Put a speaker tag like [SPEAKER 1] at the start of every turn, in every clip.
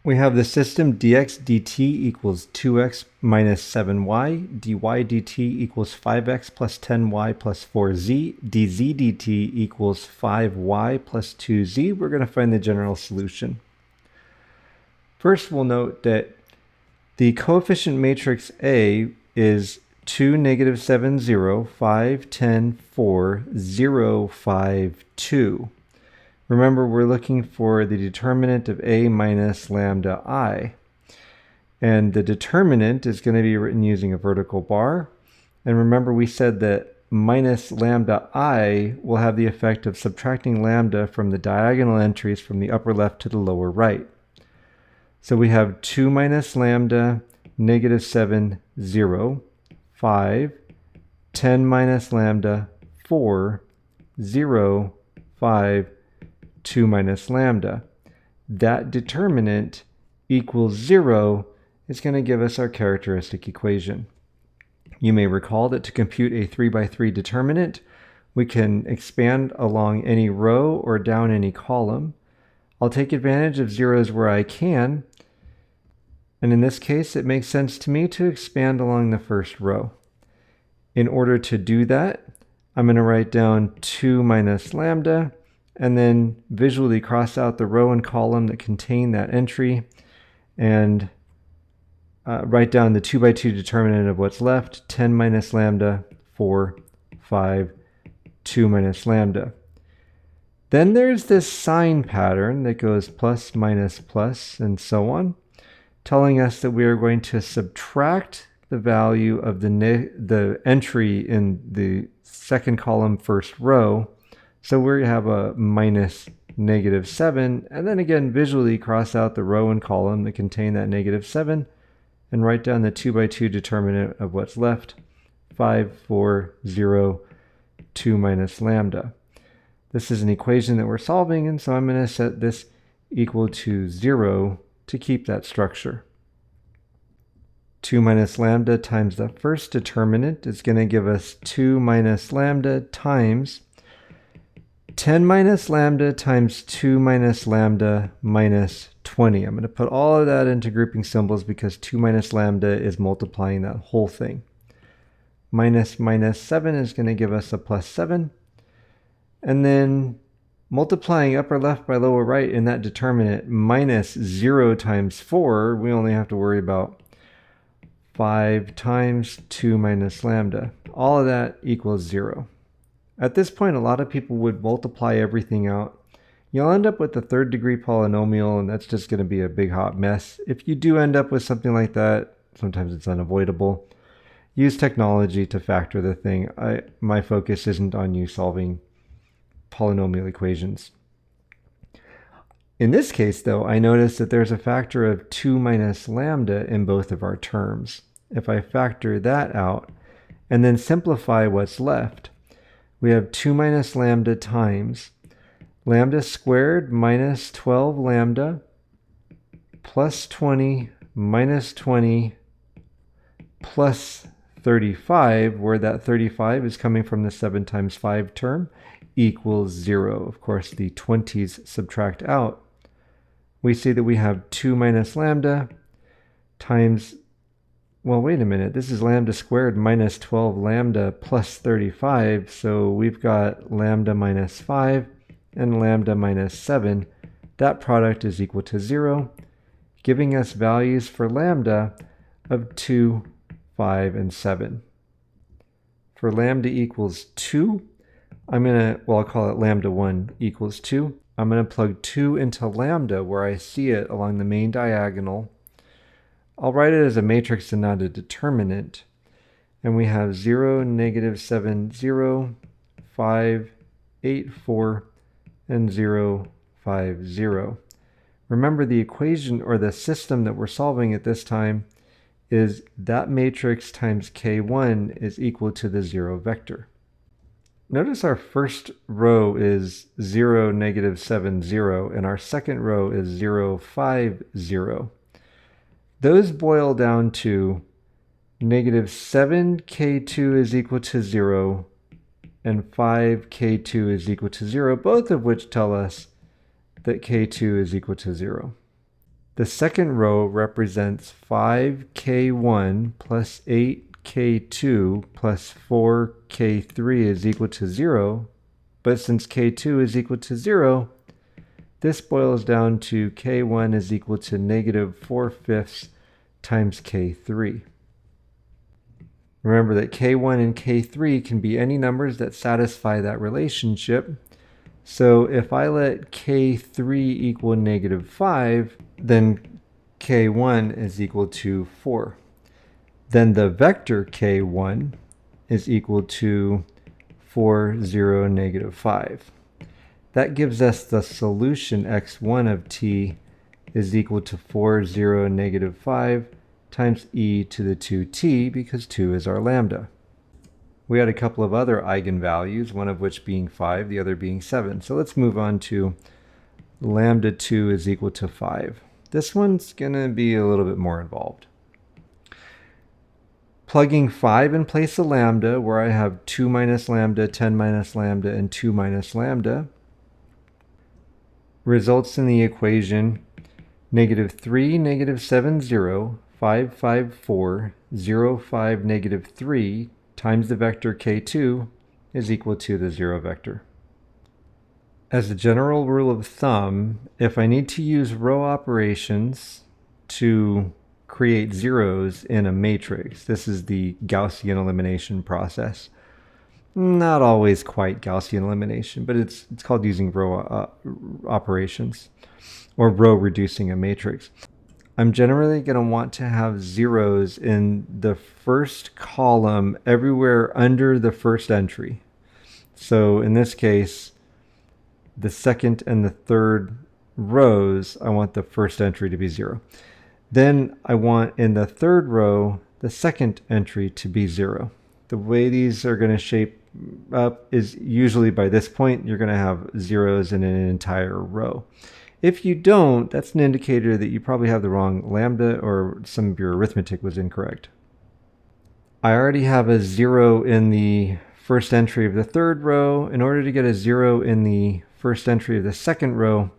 [SPEAKER 1] We have the system dx dt equals 2x minus 7y, dy dt equals 5x plus 10y plus 4z, dz dt equals 5y plus 2z. We're going to find the general solution. First, we'll note that the coefficient matrix A is 2, negative 7, 0, 5, 10, 4, 0, 5, 2. Remember, we're looking for the determinant of A minus lambda I. And the determinant is going to be written using a vertical bar. And remember, we said that minus lambda I will have the effect of subtracting lambda from the diagonal entries from the upper left to the lower right. So we have 2 minus lambda, negative 7, 0, 5, 10 minus lambda, 4, 0, 5, 2 minus lambda. That determinant equals 0 is going to give us our characteristic equation. You may recall that to compute a 3 by 3 determinant, we can expand along any row or down any column. I'll take advantage of zeros where I can, and in this case it makes sense to me to expand along the first row. In order to do that, I'm going to write down 2 minus lambda, and then visually cross out the row and column that contain that entry, and write down the 2 by 2 determinant of what's left, 10 minus lambda, 4, 5, 2 minus lambda. Then there's this sign pattern that goes plus, minus, plus, and so on, telling us that we are going to subtract the value of the entry in the second column, first row. So we have a minus negative 7, and then again visually cross out the row and column that contain that negative 7, and write down the 2 by 2 determinant of what's left, 5, 4, 0, 2 minus lambda. This is an equation that we're solving, and so I'm going to set this equal to 0 to keep that structure. 2 minus lambda times the first determinant is going to give us 2 minus lambda times 10 minus lambda times 2 minus lambda minus 20. I'm going to put all of that into grouping symbols because 2 minus lambda is multiplying that whole thing. Minus minus 7 is going to give us a plus 7. And then multiplying upper left by lower right in that determinant, minus 0 times 4, we only have to worry about 5 times 2 minus lambda. All of that equals 0. At this point, a lot of people would multiply everything out. You'll end up with a third degree polynomial, and that's just going to be a big hot mess. If you do end up with something like that, sometimes it's unavoidable. Use technology to factor the thing. My focus isn't on you solving polynomial equations. In this case, though, I notice that there's a factor of 2 minus lambda in both of our terms. If I factor that out and then simplify what's left, we have 2 minus lambda times lambda squared minus 12 lambda plus 20 minus 20 plus 35, where that 35 is coming from the 7 times 5 term, equals 0. Of course, the 20s subtract out. We see that we have 2 minus lambda times, well, wait a minute, this is lambda squared minus 12 lambda plus 35, so we've got lambda minus 5 and lambda minus 7. That product is equal to 0, giving us values for lambda of 2, 5, and 7. For lambda equals 2, I'll call it lambda 1 equals 2. I'm going to plug 2 into lambda where I see it along the main diagonal. I'll write it as a matrix and not a determinant. And we have 0, negative 7, 0, 5, 8, 4, and 0, 5, 0. Remember, the equation or the system that we're solving at this time is that matrix times k1 is equal to the 0 vector. Notice our first row is 0, negative 7, 0, and our second row is 0, 5, 0. Those boil down to negative 7k2 is equal to 0, and 5k2 is equal to 0, both of which tell us that k2 is equal to 0. The second row represents 5k1 plus 8k2 plus 4k3 is equal to 0. But since k2 is equal to 0, this boils down to k1 is equal to negative 4/5 times k3. Remember that k1 and k3 can be any numbers that satisfy that relationship. So if I let k3 equal negative 5, then k1 is equal to 4. Then the vector k1 is equal to 4, 0, negative 5. That gives us the solution x1 of t is equal to 4, 0, negative 5 times e to the 2t, because 2 is our lambda. We had a couple of other eigenvalues, one of which being 5, the other being 7. So let's move on to lambda 2 is equal to 5. This one's going to be a little bit more involved. Plugging 5 in place of lambda, where I have 2 minus lambda, 10 minus lambda, and 2 minus lambda, results in the equation negative 3, negative 7, 0, 5, 5, 4, 0, 5, negative 3 times the vector k2 is equal to the 0 vector. As a general rule of thumb, if I need to use row operations to create zeros in a matrix, this is the Gaussian elimination process. Not always quite Gaussian elimination, but it's called using row operations, or row reducing a matrix. I'm generally going to want to have zeros in the first column everywhere under the first entry. So in this case, the second and the third rows, I want the first entry to be 0. Then I want in the third row, the second entry to be 0. The way these are going to shape up is usually by this point, you're going to have zeros in an entire row. If you don't, that's an indicator that you probably have the wrong lambda, or some of your arithmetic was incorrect. I already have a 0 in the first entry of the third row. In order to get a 0 in the first entry of the second row,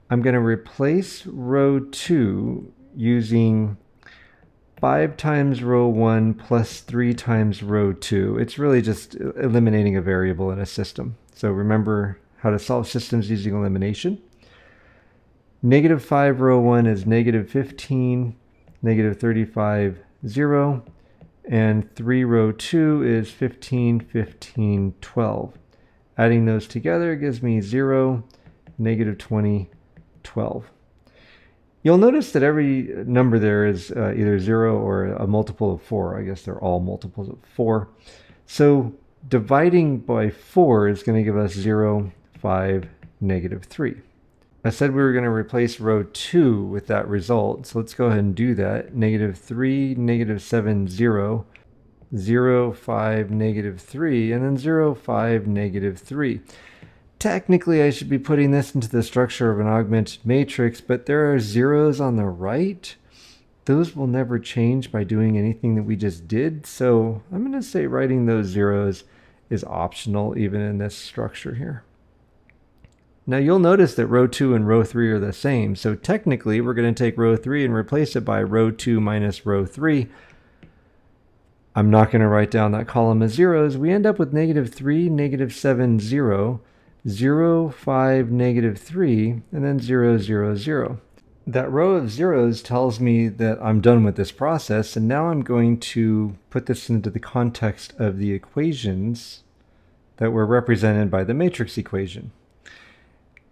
[SPEAKER 1] I'm going to replace row 2 using 5 times row 1 plus 3 times row 2. It's really just eliminating a variable in a system. So remember how to solve systems using elimination. Negative 5 row 1 is negative 15, negative 35, 0. And 3 row 2 is 15, 15, 12. Adding those together gives me 0, negative 20, 12. You'll notice that every number there is either 0 or a multiple of 4. I guess they're all multiples of 4. So dividing by 4 is going to give us 0, 5, negative 3. I said we were going to replace row 2 with that result, so let's go ahead and do that. Negative 3, negative 7, 0, 0, 5, negative 3, and then 0, 5, negative 3. Technically, I should be putting this into the structure of an augmented matrix, but there are zeros on the right. Those will never change by doing anything that we just did, so I'm going to say writing those zeros is optional even in this structure here. Now you'll notice that row 2 and row 3 are the same, so technically we're going to take row 3 and replace it by row 2 minus row 3. I'm not going to write down that column as zeros. We end up with negative 3, negative 7, 0, 0, 5, negative 3, and then 0, 0, 0. That row of zeros tells me that I'm done with this process, and now I'm going to put this into the context of the equations that were represented by the matrix equation.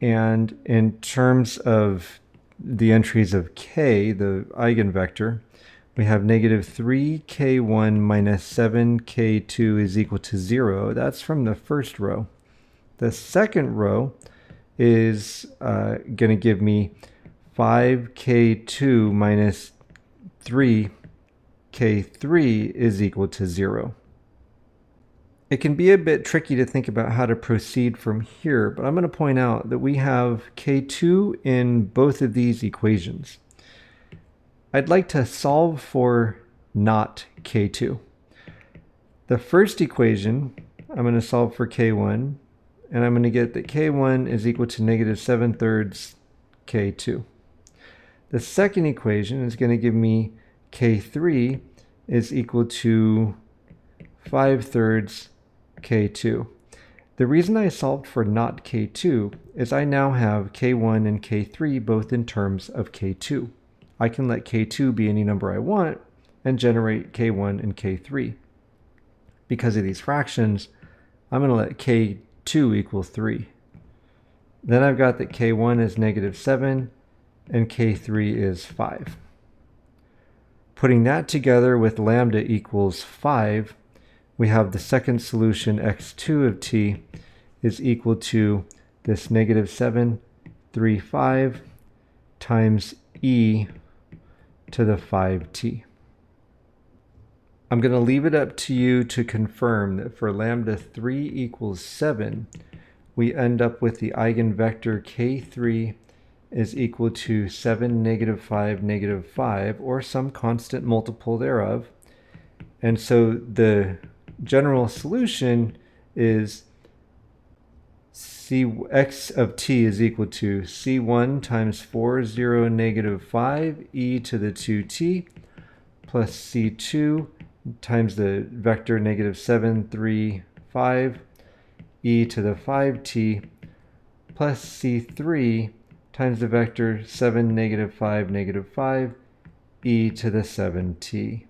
[SPEAKER 1] And in terms of the entries of k, the eigenvector, we have negative 3k1 minus 7k2 is equal to 0. That's from the first row. The second row is going to give me 5k2 minus 3k3 is equal to 0. It can be a bit tricky to think about how to proceed from here, but I'm going to point out that we have k2 in both of these equations. I'd like to solve for not k2. The first equation, I'm going to solve for k1, and I'm going to get that k1 is equal to negative 7/3 k2. The second equation is going to give me k3 is equal to 5/3 k2. The reason I solved for not k2 is I now have k1 and k3 both in terms of k2. I can let k2 be any number I want and generate k1 and k3. Because of these fractions, I'm going to let k2 equal 3. Then I've got that k1 is -7 and k3 is 5. Putting that together with lambda equals 5, we have the second solution, x2 of t, is equal to this -7, 3, 5 times e to the 5t. I'm going to leave it up to you to confirm that for lambda 3 equals 7, we end up with the eigenvector k3 is equal to 7, -5, -5, or some constant multiple thereof. And so the general solution is x of t is equal to c1 times 4, 0, -5 e to the 2t plus c2 times the vector -7, 3, 5 e to the 5t plus c3 times the vector 7, -5, -5 e to the 7t.